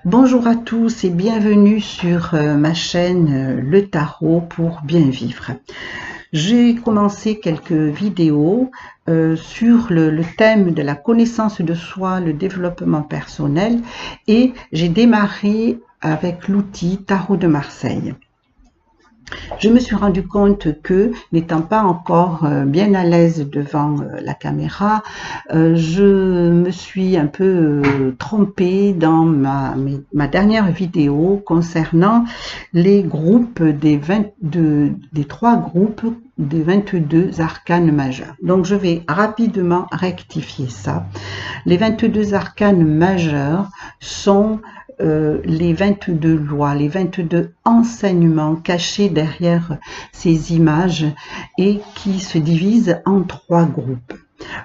Bonjour à tous et bienvenue sur ma chaîne Le Tarot pour bien vivre. J'ai commencé quelques vidéos sur le thème de la connaissance de soi, le développement personnel, et j'ai démarré avec l'outil Tarot de Marseille. Je me suis rendu compte que, n'étant pas encore bien à l'aise devant la caméra, je me suis un peu trompée dans ma dernière vidéo concernant les groupes des 3 groupes des 22 arcanes majeurs. Donc je vais rapidement rectifier ça. Les 22 arcanes majeurs sont les 22 lois, les 22 enseignements cachés derrière ces images et qui se divisent en 3 groupes.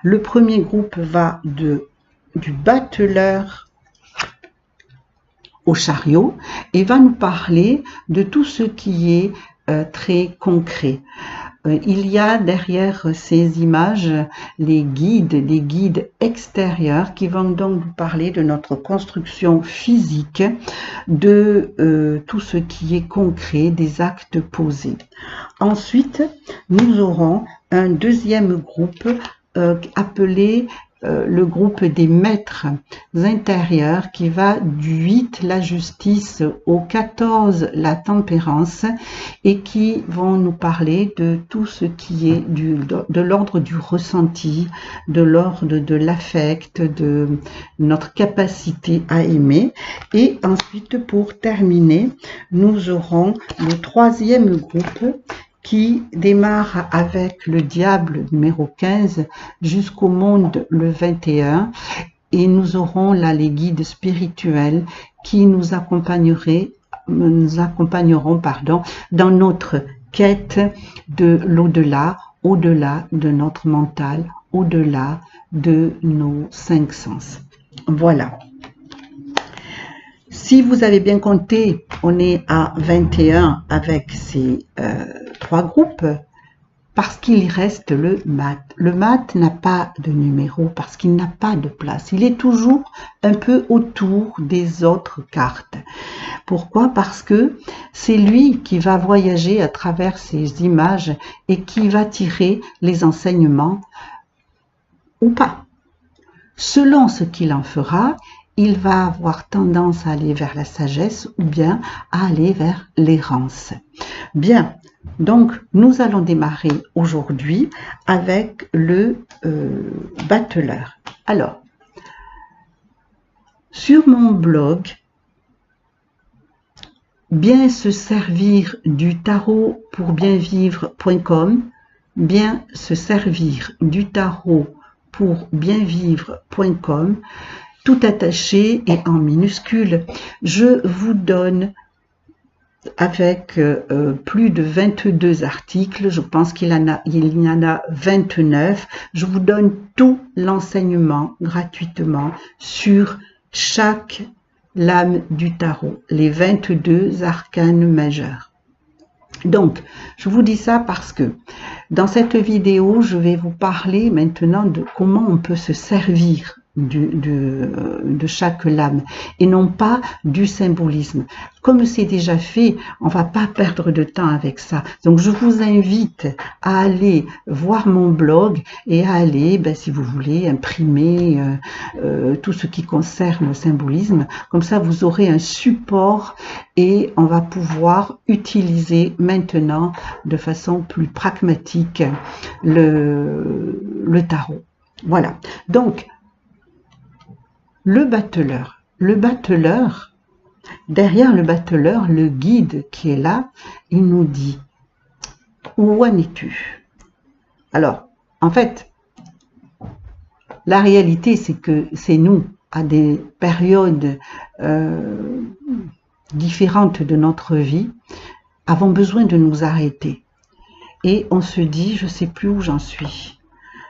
Le premier groupe va du battleur au chariot et va nous parler de tout ce qui est très concret. Il y a derrière ces images des guides extérieurs qui vont donc nous parler de notre construction physique, de tout ce qui est concret, des actes posés. Ensuite, nous aurons un deuxième groupe appelé le groupe des maîtres intérieurs qui va du 8, la justice, au 14, la tempérance, et qui vont nous parler de tout ce qui est de l'ordre du ressenti, de l'ordre de l'affect, de notre capacité à aimer. Et ensuite, pour terminer, nous aurons le troisième groupe qui démarre avec le diable numéro 15 jusqu'au monde le 21, et nous aurons là les guides spirituels qui nous accompagneront dans notre quête de l'au-delà, au-delà de notre mental, au-delà de nos 5 sens. Voilà. Si vous avez bien compté, on est à 21 avec ces 3 groupes, parce qu'il reste le mat. Le mat n'a pas de numéro parce qu'il n'a pas de place. Il est toujours un peu autour des autres cartes. Pourquoi? Parce que c'est lui qui va voyager à travers ces images et qui va tirer les enseignements ou pas. Selon ce qu'il en fera, il va avoir tendance à aller vers la sagesse ou bien à aller vers l'errance. Bien, donc nous allons démarrer aujourd'hui avec le battleur. Alors, sur mon blog, bien se servir du tarot pour bien vivre.com, bien se servir du tarot pour bien vivre.com, tout attaché et en minuscule, je vous donne avec plus de 22 articles, je pense qu'il y en a 29, je vous donne tout l'enseignement gratuitement sur chaque lame du tarot, les 22 arcanes majeurs. Donc, je vous dis ça parce que dans cette vidéo, je vais vous parler maintenant de comment on peut se servir de chaque lame et non pas du symbolisme. Comme c'est déjà fait, on va pas perdre de temps avec ça. Donc je vous invite à aller voir mon blog et à aller, si vous voulez, imprimer tout ce qui concerne le symbolisme. Comme ça, vous aurez un support et on va pouvoir utiliser maintenant de façon plus pragmatique le tarot. Voilà. Donc, le battleur. Derrière le battleur, le guide qui est là, il nous dit « Où en es-tu » Alors, en fait, la réalité, c'est que c'est nous, à des périodes différentes de notre vie, avons besoin de nous arrêter. Et on se dit « Je ne sais plus où j'en suis.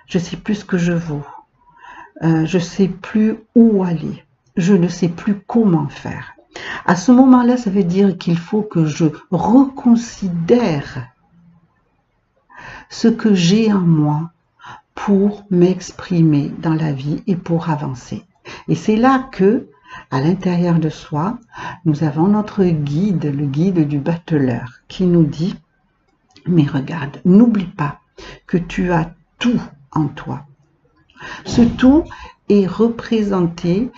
Je ne sais plus ce que je vaux. Je ne sais plus où aller. Je ne sais plus comment faire. » À ce moment-là, ça veut dire qu'il faut que je reconsidère ce que j'ai en moi pour m'exprimer dans la vie et pour avancer. Et c'est là que à l'intérieur de soi, nous avons notre guide, le guide du battleur, qui nous dit, mais regarde, n'oublie pas que tu as tout en toi. Ce tout est représenté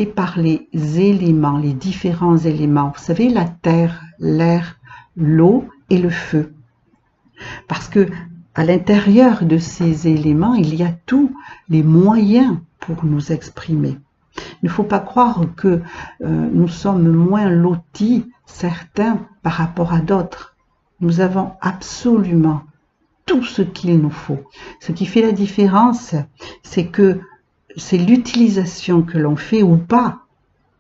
par les éléments, les différents éléments. Vous savez, la terre, l'air, l'eau et le feu. Parce que à l'intérieur de ces éléments, il y a tous les moyens pour nous exprimer. Il ne faut pas croire que nous sommes moins lotis, certains, par rapport à d'autres. Nous avons absolument tout ce qu'il nous faut. Ce qui fait la différence, c'est que c'est l'utilisation que l'on fait ou pas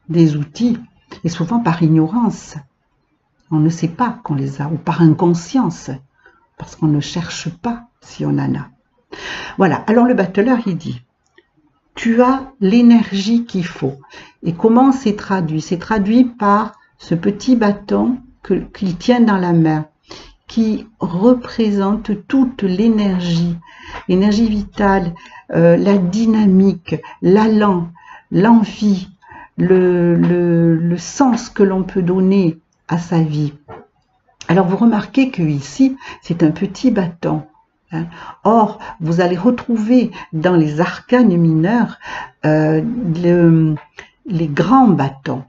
des outils, et souvent par ignorance. On ne sait pas qu'on les a, ou par inconscience, parce qu'on ne cherche pas si on en a. Voilà, alors le battleur, il dit, tu as l'énergie qu'il faut. Et comment c'est traduit? C'est traduit par ce petit bâton qu'il tient dans la main, qui représente toute l'énergie vitale, la dynamique, l'allant, l'envie, le sens que l'on peut donner à sa vie. Alors vous remarquez que ici, c'est un petit bâton. Hein. Or, vous allez retrouver dans les arcanes mineurs les grands bâtons.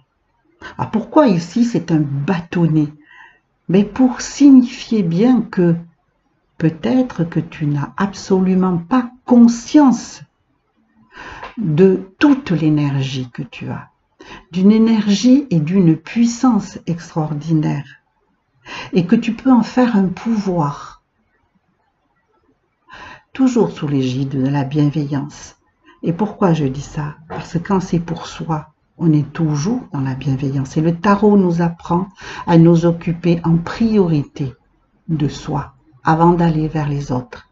Alors pourquoi ici c'est un bâtonnet? Mais pour signifier bien que peut-être que tu n'as absolument pas conscience de toute l'énergie que tu as, d'une énergie et d'une puissance extraordinaire, et que tu peux en faire un pouvoir, toujours sous l'égide de la bienveillance. Et pourquoi je dis ça? Parce que quand c'est pour soi, on est toujours dans la bienveillance. Et le tarot nous apprend à nous occuper en priorité de soi, avant d'aller vers les autres.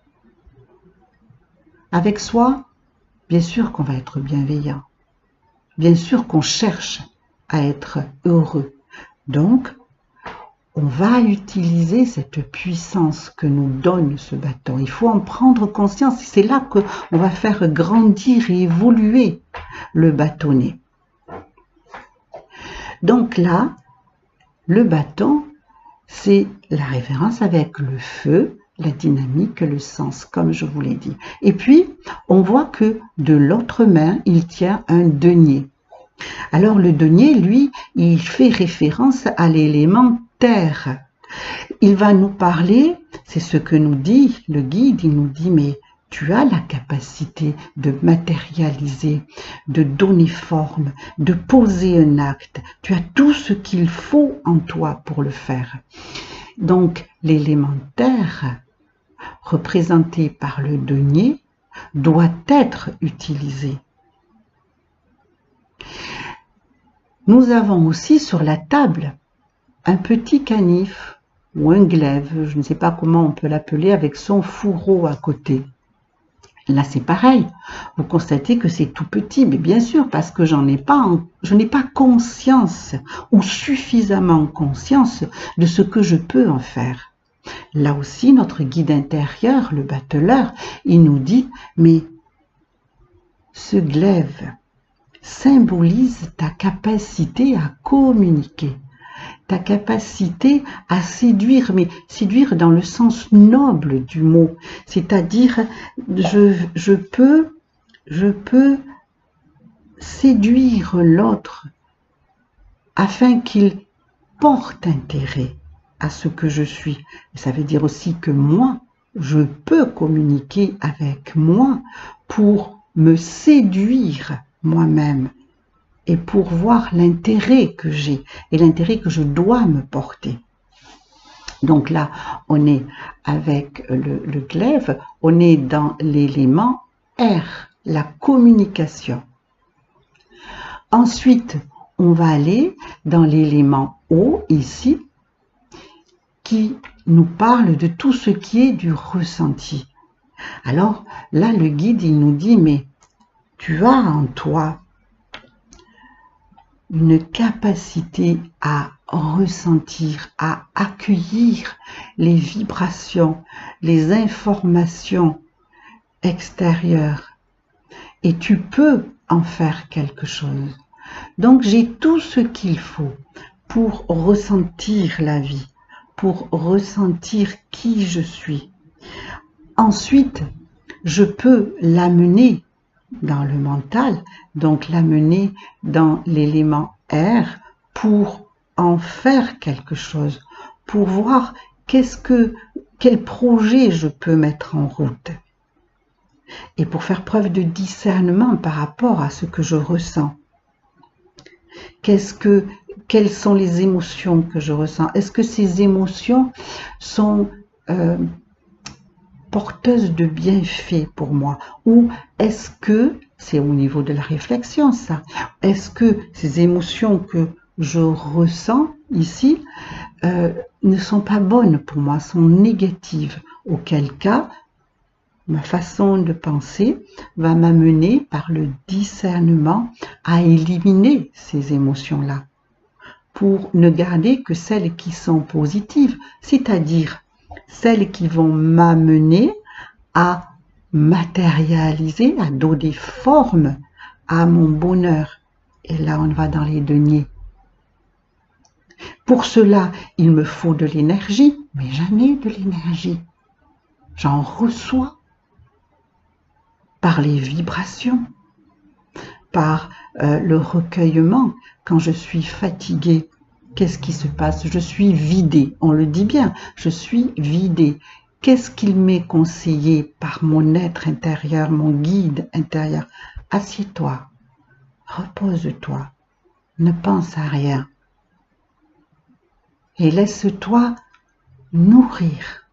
Avec soi, bien sûr qu'on va être bienveillant. Bien sûr qu'on cherche à être heureux. Donc, on va utiliser cette puissance que nous donne ce bâton. Il faut en prendre conscience. C'est là qu'on va faire grandir et évoluer le bâtonnet. Donc là, le bâton, c'est la référence avec le feu, la dynamique, le sens, comme je vous l'ai dit. Et puis, on voit que de l'autre main, il tient un denier. Alors le denier, lui, il fait référence à l'élément terre. Il va nous parler, c'est ce que nous dit le guide, il nous dit, mais tu as la capacité de matérialiser, de donner forme, de poser un acte. Tu as tout ce qu'il faut en toi pour le faire. Donc, l'élément terre, représenté par le denier, doit être utilisé. Nous avons aussi sur la table un petit canif ou un glaive, je ne sais pas comment on peut l'appeler, avec son fourreau à côté. Là, c'est pareil. Vous constatez que c'est tout petit, mais bien sûr, parce que je n'ai pas conscience ou suffisamment conscience de ce que je peux en faire. Là aussi, notre guide intérieur, le battleur, il nous dit, mais ce glaive symbolise ta capacité à communiquer, ta capacité à séduire, mais séduire dans le sens noble du mot, c'est-à-dire je peux séduire l'autre afin qu'il porte intérêt à ce que je suis. Ça veut dire aussi que moi, je peux communiquer avec moi pour me séduire moi-même et pour voir l'intérêt que j'ai et l'intérêt que je dois me porter. Donc là, on est avec le glaive, on est dans l'élément R, la communication. Ensuite, on va aller dans l'élément O, ici, qui nous parle de tout ce qui est du ressenti. Alors là, le guide, il nous dit, mais tu as en toi une capacité à ressentir, à accueillir les vibrations, les informations extérieures. Et tu peux en faire quelque chose. Donc j'ai tout ce qu'il faut pour ressentir la vie, pour ressentir qui je suis. Ensuite, je peux l'amener dans le mental, donc l'amener dans l'élément R pour en faire quelque chose, pour voir quel projet je peux mettre en route. Et pour faire preuve de discernement par rapport à ce que je ressens. Quelles sont les émotions que je ressens? Est-ce que ces émotions sont porteuses de bienfaits pour moi? Ou est-ce que, c'est au niveau de la réflexion ça, est-ce que ces émotions que je ressens ici ne sont pas bonnes pour moi, sont négatives? Auquel cas, ma façon de penser va m'amener par le discernement à éliminer ces émotions-là pour ne garder que celles qui sont positives, c'est-à-dire celles qui vont m'amener à matérialiser, à donner forme à mon bonheur. Et là, on va dans les deniers. Pour cela, il me faut de l'énergie, mais j'en ai de l'énergie. J'en reçois par les vibrations, par le recueillement. Quand je suis fatiguée, qu'est-ce qui se passe? Je suis vidée, on le dit bien, je suis vidée. Qu'est-ce qu'il m'est conseillé par mon être intérieur, mon guide intérieur? Assieds-toi, repose-toi, ne pense à rien et laisse-toi nourrir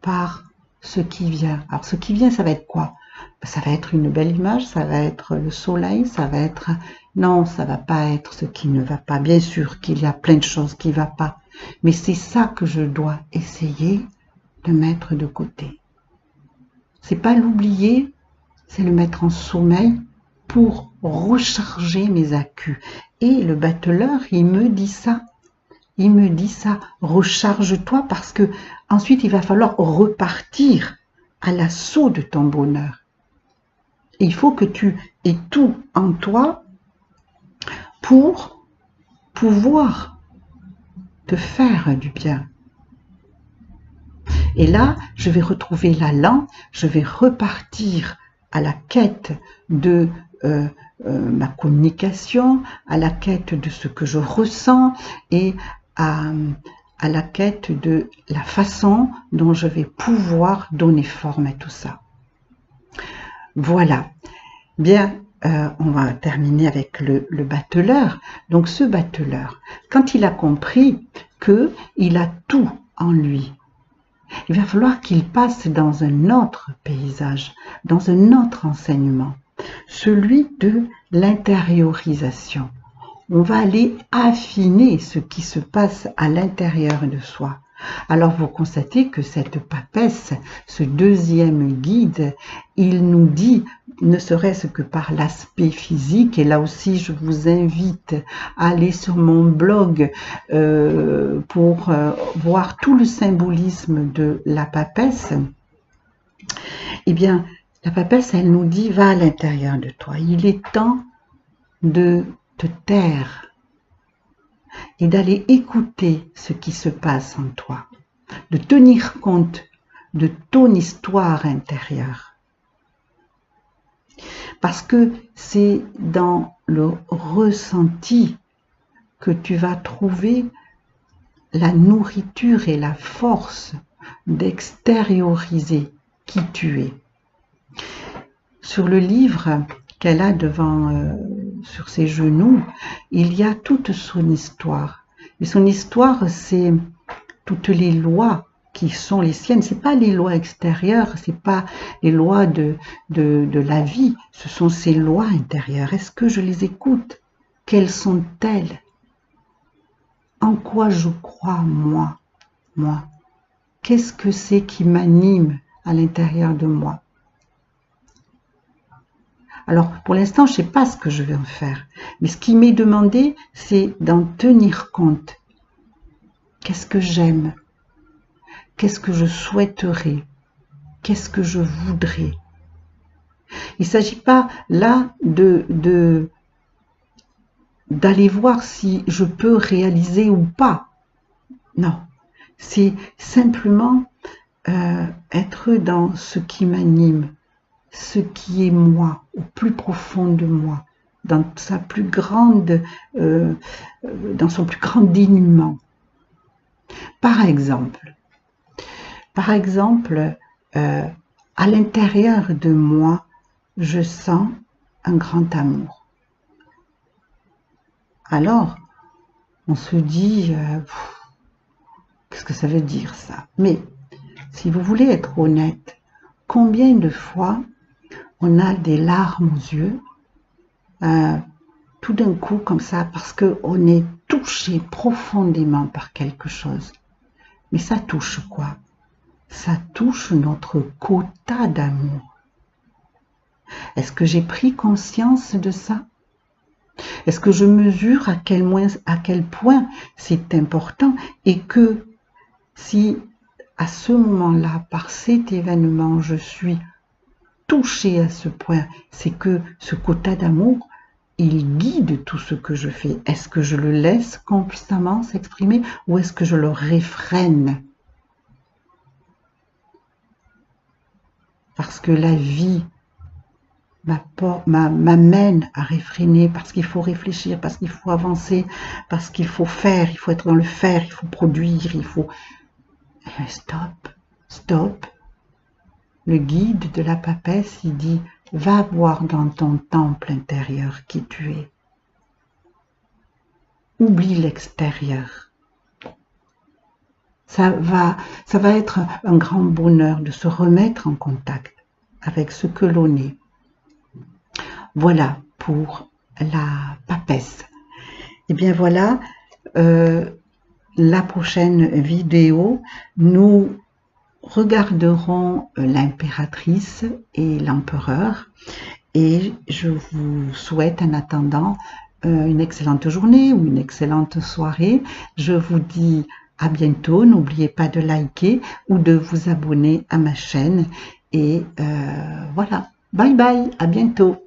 par ce qui vient. Alors ce qui vient, ça va être quoi? Ça va être une belle image, ça va être le soleil, ça va être... Non, ça va pas être ce qui ne va pas. Bien sûr qu'il y a plein de choses qui ne vont pas. Mais c'est ça que je dois essayer de mettre de côté. C'est pas l'oublier, c'est le mettre en sommeil pour recharger mes accus. Et le battleur, il me dit ça. Il me dit ça, recharge-toi parce que ensuite il va falloir repartir à l'assaut de ton bonheur. Et il faut que tu aies tout en toi pour pouvoir te faire du bien. Et là, je vais retrouver l'allant, je vais repartir à la quête de ma communication, à la quête de ce que je ressens et à la quête de la façon dont je vais pouvoir donner forme à tout ça. Voilà. Bien, on va terminer avec le battleur. Donc ce battleur, quand il a compris qu'il a tout en lui, il va falloir qu'il passe dans un autre paysage, dans un autre enseignement, celui de l'intériorisation. On va aller affiner ce qui se passe à l'intérieur de soi. Alors vous constatez que cette papesse, ce deuxième guide, il nous dit, ne serait-ce que par l'aspect physique, et là aussi je vous invite à aller sur mon blog pour voir tout le symbolisme de la papesse. Eh bien, la papesse, elle nous dit, va à l'intérieur de toi. Il est temps de te taire et d'aller écouter ce qui se passe en toi, de tenir compte de ton histoire intérieure. Parce que c'est dans le ressenti que tu vas trouver la nourriture et la force d'extérioriser qui tu es. Sur le livre qu'elle a sur ses genoux, il y a toute son histoire. Et son histoire, c'est toutes les lois qui sont les siennes. C'est pas les lois extérieures, c'est pas les lois de la vie. Ce sont ses lois intérieures. Est-ce que je les écoute? Quelles sont-elles? En quoi je crois, moi? Qu'est-ce que c'est qui m'anime à l'intérieur de moi? Alors, pour l'instant, je ne sais pas ce que je vais en faire. Mais ce qui m'est demandé, c'est d'en tenir compte. Qu'est-ce que j'aime? Qu'est-ce que je souhaiterais? Qu'est-ce que je voudrais? Il ne s'agit pas là d'aller voir si je peux réaliser ou pas. Non, c'est simplement être dans ce qui m'anime, ce qui est moi, au plus profond de moi, dans sa plus grande, dans son plus grand dénuement. Par exemple, à l'intérieur de moi, je sens un grand amour. Alors, on se dit, qu'est-ce que ça veut dire ça? Mais si vous voulez être honnête, combien de fois on a des larmes aux yeux, tout d'un coup comme ça, parce qu'on est touché profondément par quelque chose. Mais ça touche quoi? Ça touche notre quota d'amour. Est-ce que j'ai pris conscience de ça? Est-ce que je mesure à quel point c'est important et que si à ce moment-là, par cet événement, je suis touchée à ce point, c'est que ce quota d'amour, il guide tout ce que je fais. Est-ce que je le laisse constamment s'exprimer ou est-ce que je le réfrène? Parce que la vie m'amène à réfréner, parce qu'il faut réfléchir, parce qu'il faut avancer, parce qu'il faut faire, il faut être dans le faire, il faut produire, il faut... Stop, stop. Le guide de la papesse, il dit, va voir dans ton temple intérieur qui tu es. Oublie l'extérieur. Ça va être un grand bonheur de se remettre en contact avec ce que l'on est. Voilà pour la papesse. Et bien voilà, la prochaine vidéo, nous regarderons l'impératrice et l'empereur. Et je vous souhaite en attendant une excellente journée ou une excellente soirée. Je vous dis à bientôt. N'oubliez pas de liker ou de vous abonner à ma chaîne. Et voilà, bye bye, à bientôt.